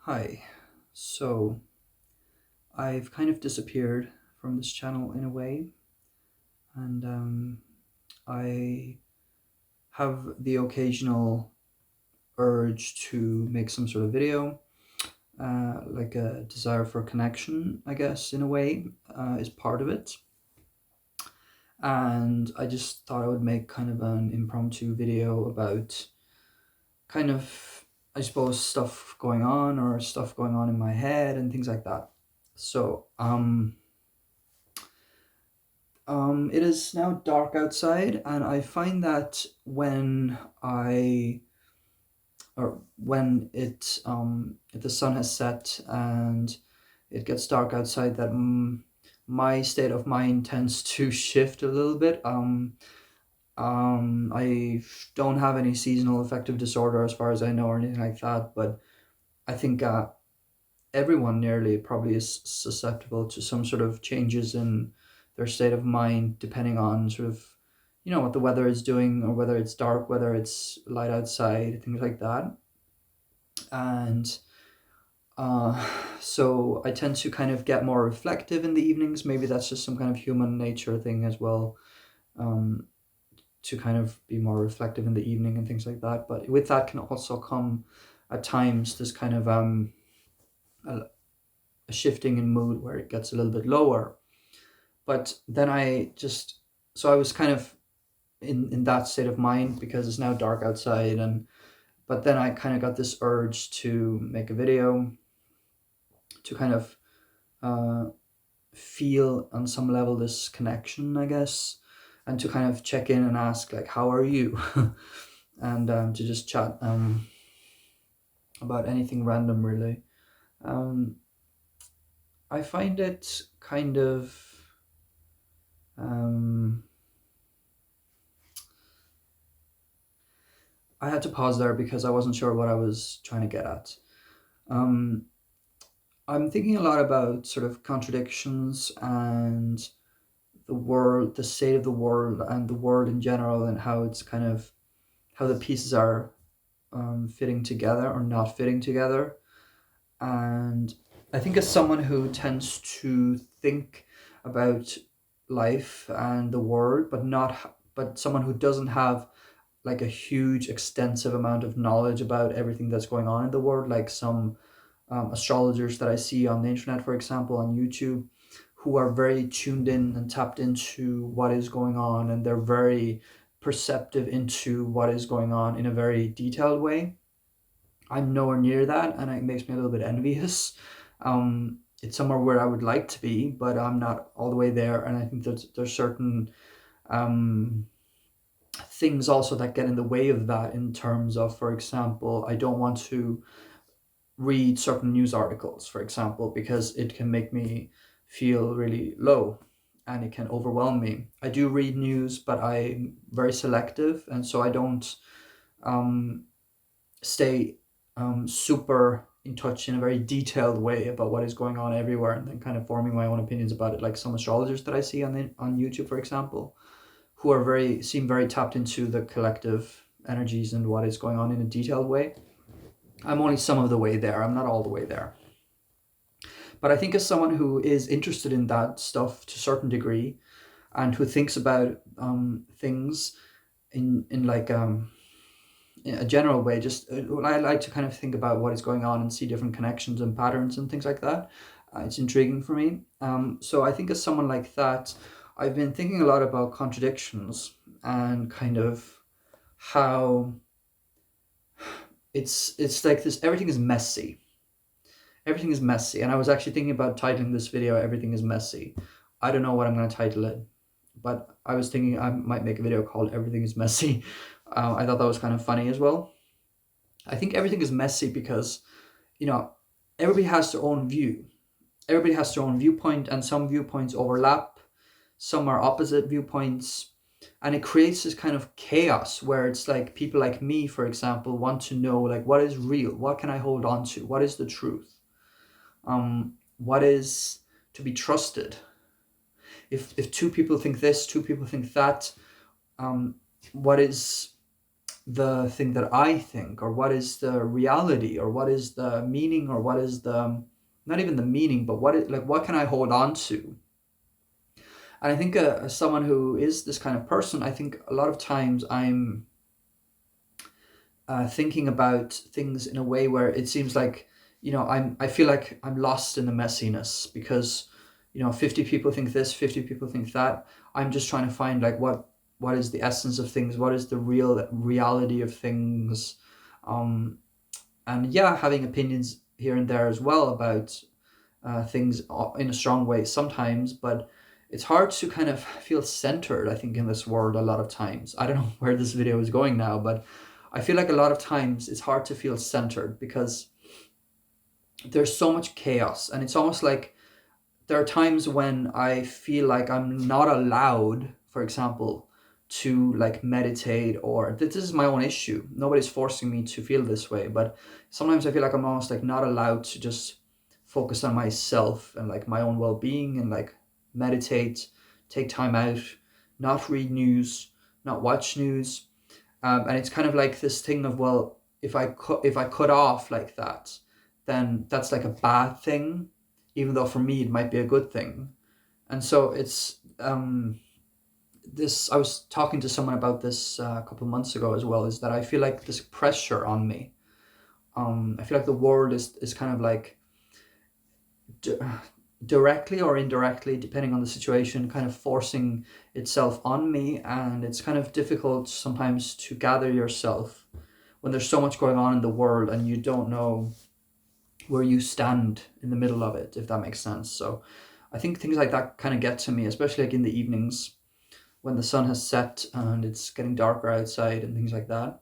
Hi. So, I've kind of disappeared from this channel in a way, and I have the occasional urge to make some sort of video, like a desire for connection, I guess, in a way, is part of it. And I just thought I would make kind of an impromptu video about kind of, I suppose, stuff going on or stuff going on in my head and things like that. So, it is now dark outside, and I find that when if the sun has set and it gets dark outside, that my state of mind tends to shift a little bit. I don't have any seasonal affective disorder as far as I know or anything like that, but I think everyone nearly probably is susceptible to some sort of changes in their state of mind depending on sort of what the weather is doing, or whether it's dark, whether it's light outside, things like that. And so I tend to kind of get more reflective in the evenings. Maybe that's just some kind of human nature thing as well, um, to kind of be more reflective in the evening and things like that. But with that can also come at times this kind of a, a shifting in mood where it gets a little bit lower. But then I was kind of in that state of mind because it's now dark outside, and but then I kind of got this urge to make a video to kind of uh, feel on some level this connection, I guess, and to kind of check in and ask like, how are you? And to just chat about anything random, really. um, I find it kind of um, I had to pause there because I wasn't sure what I was trying to get at. Um, I'm thinking a lot about sort of contradictions and the world, the state of the world, and the world in general, and how it's kind of how the pieces are fitting together or not fitting together. And I think as someone who tends to think about life and the world, but someone who doesn't have like a huge, extensive amount of knowledge about everything that's going on in the world, like some astrologers that I see on the internet, for example, on YouTube, who are very tuned in and tapped into what is going on, and they're very perceptive into what is going on in a very detailed way. I'm nowhere near that, and it makes me a little bit envious. It's somewhere where I would like to be, but I'm not all the way there, and I think there's certain um, things also that get in the way of that, in terms of, for example, I don't want to read certain news articles, for example, because it can make me feel really low and it can overwhelm me. I do read news, but I'm very selective, and so I don't um, stay super in touch in a very detailed way about what is going on everywhere, and then kind of forming my own opinions about it. Like some astrologers that I see on YouTube, for example, who are very seem very tapped into the collective energies and what is going on in a detailed way. I'm only some of the way there. I'm not all the way there. But I think as someone who is interested in that stuff to a certain degree, and who thinks about things in like in a general way, just I like to kind of think about what is going on and see different connections and patterns and things like that. It's intriguing for me. So I think as someone like that, I've been thinking a lot about contradictions and kind of how it's like this. Everything is messy. Everything is messy, and I was actually thinking about titling this video "Everything is Messy." I don't know what I'm going to title it, but I was thinking I might make a video called "Everything is Messy." I thought that was kind of funny as well. I think everything is messy because you know everybody has their own view. Everybody has their own viewpoint, and some viewpoints overlap. Some are opposite viewpoints, and it creates this kind of chaos where it's like people like me, for example, want to know like what is real, what can I hold on to, what is the truth, what is to be trusted. If two people think this, two people think that, um, what is the thing that I think, or what is the reality, or what is the meaning, or what is the, not even the meaning, but what can I hold on to? And I think, as someone who is this kind of person, I think a lot of times I'm thinking about things in a way where it seems like, I feel like I'm lost in the messiness, because 50 people think this, 50 people think that. I'm just trying to find, like, what is the essence of things, what is the real reality of things. And yeah, having opinions here and there as well about things in a strong way sometimes, but it's hard to kind of feel centered, I think, in this world a lot of times. I don't know where this video is going now, but I feel like a lot of times it's hard to feel centered because there's so much chaos, and it's almost like there are times when I feel like I'm not allowed, for example, to like meditate, or this is my own issue. Nobody's forcing me to feel this way, but sometimes I feel like I'm almost like not allowed to just focus on myself and like my own well-being and like meditate, take time out, not read news, not watch news. And it's kind of like this thing of, well, if I cut off like that, then that's like a bad thing, even though for me it might be a good thing. And so it's this. I was talking to someone about this a couple of months ago as well. Is that I feel like this pressure on me. I feel like the world is kind of like d- directly or indirectly, depending on the situation, kind of forcing itself on me, and it's kind of difficult sometimes to gather yourself when there's so much going on in the world and you don't know where you stand in the middle of it, if that makes sense. So I think things like that kind of get to me, especially like in the evenings when the sun has set and it's getting darker outside and things like that.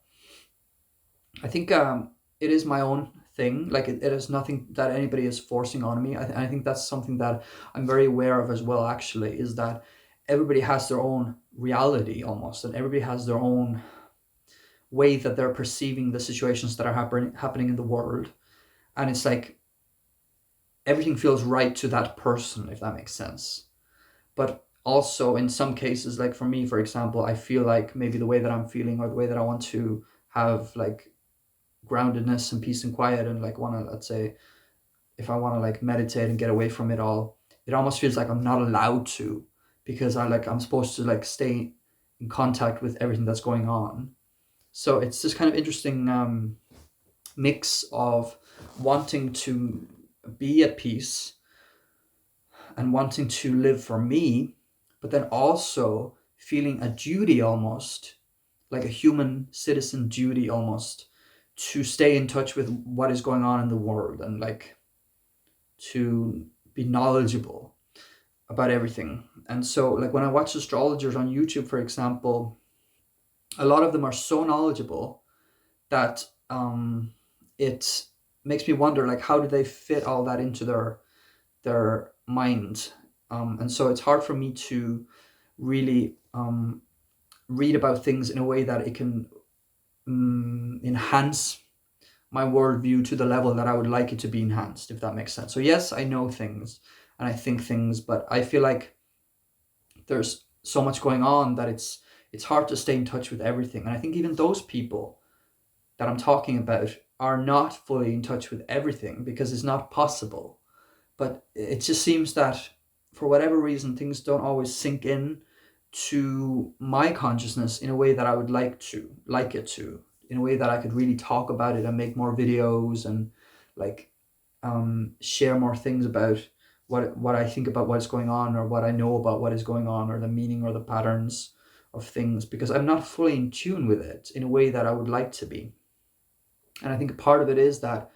I think it is my own thing. Like it is nothing that anybody is forcing on me. I think that's something that I'm very aware of as well, actually, is that everybody has their own reality almost, and everybody has their own way that they're perceiving the situations that are happening in the world. And it's like everything feels right to that person, if that makes sense. But also in some cases, like for me, for example, I feel like maybe the way that I'm feeling, or the way that I want to have like groundedness and peace and quiet, and like want to, let's say, if I want to like meditate and get away from it all, it almost feels like I'm not allowed to, because I'm supposed to like stay in contact with everything that's going on. So it's this kind of interesting mix of wanting to be at peace and wanting to live for me, but then also feeling a duty, almost like a human citizen duty almost, to stay in touch with what is going on in the world, and like to be knowledgeable about everything. And so like when I watch astrologers on YouTube, for example, a lot of them are so knowledgeable that it makes me wonder, like, how do they fit all that into their mind? And so it's hard for me to really read about things in a way that it can enhance my worldview to the level that I would like it to be enhanced, if that makes sense. So yes, I know things and I think things, but I feel like there's so much going on that it's hard to stay in touch with everything. And I think even those people that I'm talking about are not fully in touch with everything, because it's not possible. But it just seems that for whatever reason, things don't always sink in to my consciousness in a way that I would like it to, in a way that I could really talk about it and make more videos and like share more things about what I think about what's going on, or what I know about what is going on, or the meaning or the patterns of things, because I'm not fully in tune with it in a way that I would like to be. And I think part of it is that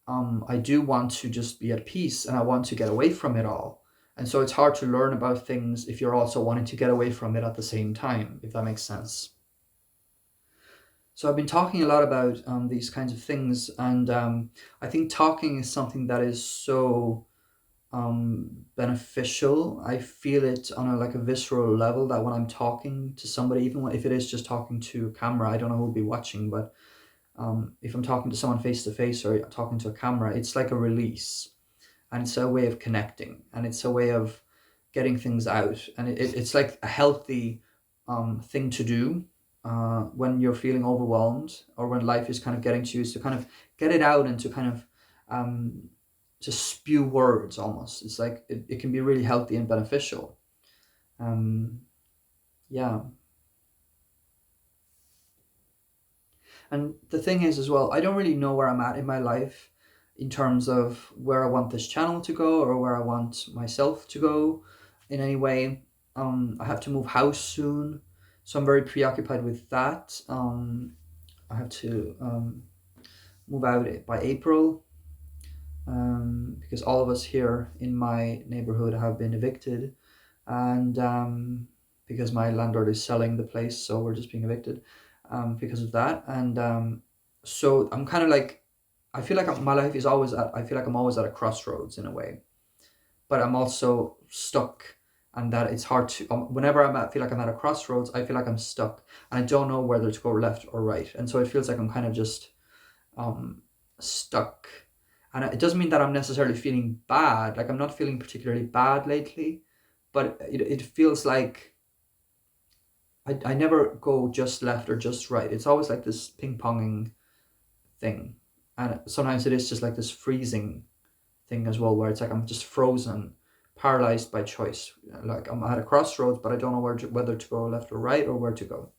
I do want to just be at peace, and I want to get away from it all. And so it's hard to learn about things if you're also wanting to get away from it at the same time, if that makes sense. So I've been talking a lot about these kinds of things, and I think talking is something that is so beneficial. I feel it on a like a visceral level, that when I'm talking to somebody, even if it is just talking to a camera, I don't know who will be watching, but if I'm talking to someone face to face or talking to a camera, it's like a release, and it's a way of connecting, and it's a way of getting things out, and it's like a healthy thing to do. when you're feeling overwhelmed or when life is kind of getting to you, is to kind of get it out and to kind of um, just spew words almost. It's like it can be really healthy and beneficial. Um, yeah. And the thing is, as well, I don't really know where I'm at in my life in terms of where I want this channel to go or where I want myself to go in any way. I have to move house soon, so I'm very preoccupied with that. I have to move out by April, because all of us here in my neighborhood have been evicted, and because my landlord is selling the place, so we're just being evicted because of that. And so I'm kind of like, I feel like my life is always at, I feel like I'm always at a crossroads in a way, but I'm also stuck. And that it's hard to, whenever feel like I'm at a crossroads, I feel like I'm stuck and I don't know whether to go left or right. And so it feels like I'm kind of just um, stuck. And it doesn't mean that I'm necessarily feeling bad. Like I'm not feeling particularly bad lately, but it feels like I never go just left or just right. It's always like this ping ponging thing. And sometimes it is just like this freezing thing as well, where it's like I'm just frozen, paralyzed by choice. Like I'm at a crossroads, but I don't know whether to go left or right or where to go.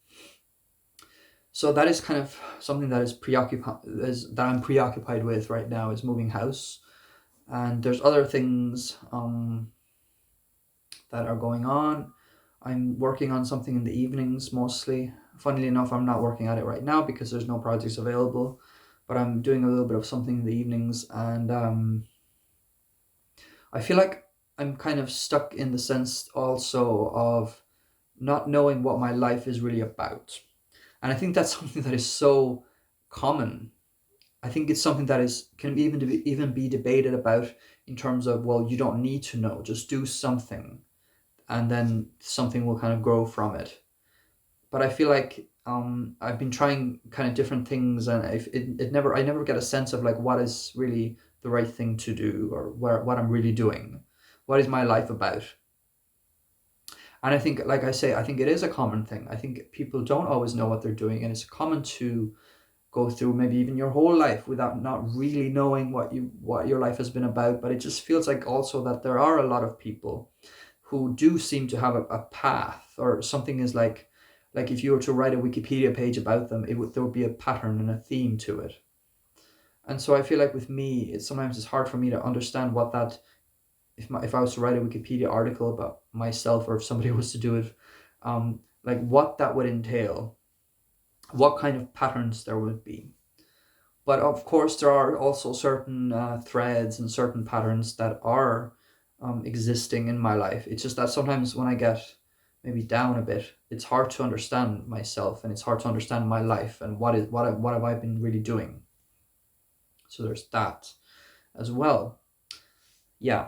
So that is kind of something that I'm preoccupied with right now, is moving house. And there's other things that are going on. I'm working on something in the evenings mostly. Funnily enough, I'm not working at it right now because there's no projects available, but I'm doing a little bit of something in the evenings. And I feel like I'm kind of stuck in the sense also of not knowing what my life is really about. And I think that's something that is so common. I think it's something that can even be debated about in terms of, well, you don't need to know, just do something, and then something will kind of grow from it. But I feel like I've been trying kind of different things, and I never get a sense of like what is really the right thing to do, or what I'm really doing, what is my life about. And I think, like I say, I think it is a common thing. I think people don't always know what they're doing, and it's common to go through maybe even your whole life without not really knowing what your life has been about. But it just feels like also that there are a lot of people who do seem to have a path, or something is like if you were to write a Wikipedia page about them, there would be a pattern and a theme to it. And so I feel like with me, it's hard for me to understand what that, if I was to write a Wikipedia article about myself, or if somebody was to do it, like what that would entail, what kind of patterns there would be. But of course, there are also certain threads and certain patterns that are existing in my life. It's just that sometimes when I get maybe down a bit, it's hard to understand myself, and it's hard to understand my life, and what have I been really doing. So there's that as well. Yeah.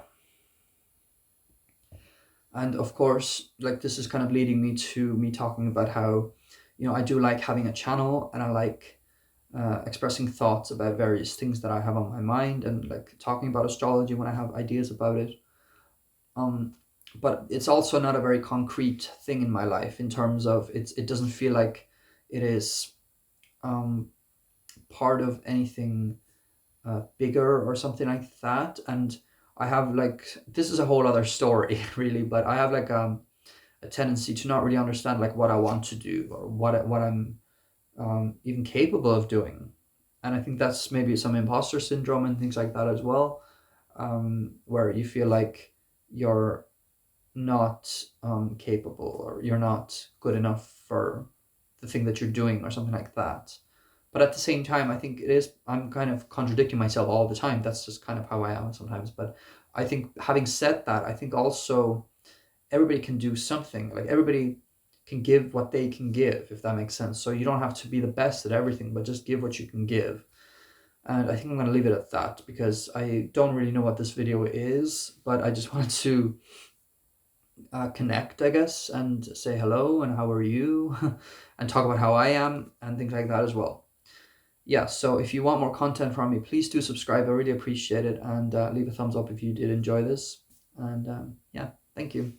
And of course, like this is kind of leading me to me talking about how, I do like having a channel, and I like expressing thoughts about various things that I have on my mind, and like talking about astrology when I have ideas about it. Um, but it's also not a very concrete thing in my life, in terms of it doesn't feel like it is um, part of anything bigger or something like that. And I have like, this is a whole other story really, but I have like a tendency to not really understand like what I want to do, or what I'm even capable of doing. And I think that's maybe some imposter syndrome and things like that as well, where you feel like you're not capable, or you're not good enough for the thing that you're doing, or something like that. But at the same time, I think I'm kind of contradicting myself all the time. That's just kind of how I am sometimes. But I think, having said that, I think also everybody can do something. Like everybody can give what they can give, if that makes sense. So you don't have to be the best at everything, but just give what you can give. And I think I'm going to leave it at that, because I don't really know what this video is, but I just wanted to connect, I guess, and say hello and how are you, and talk about how I am and things like that as well. Yeah, so if you want more content from me, please do subscribe. I really appreciate it, and leave a thumbs up if you did enjoy this. And yeah, thank you.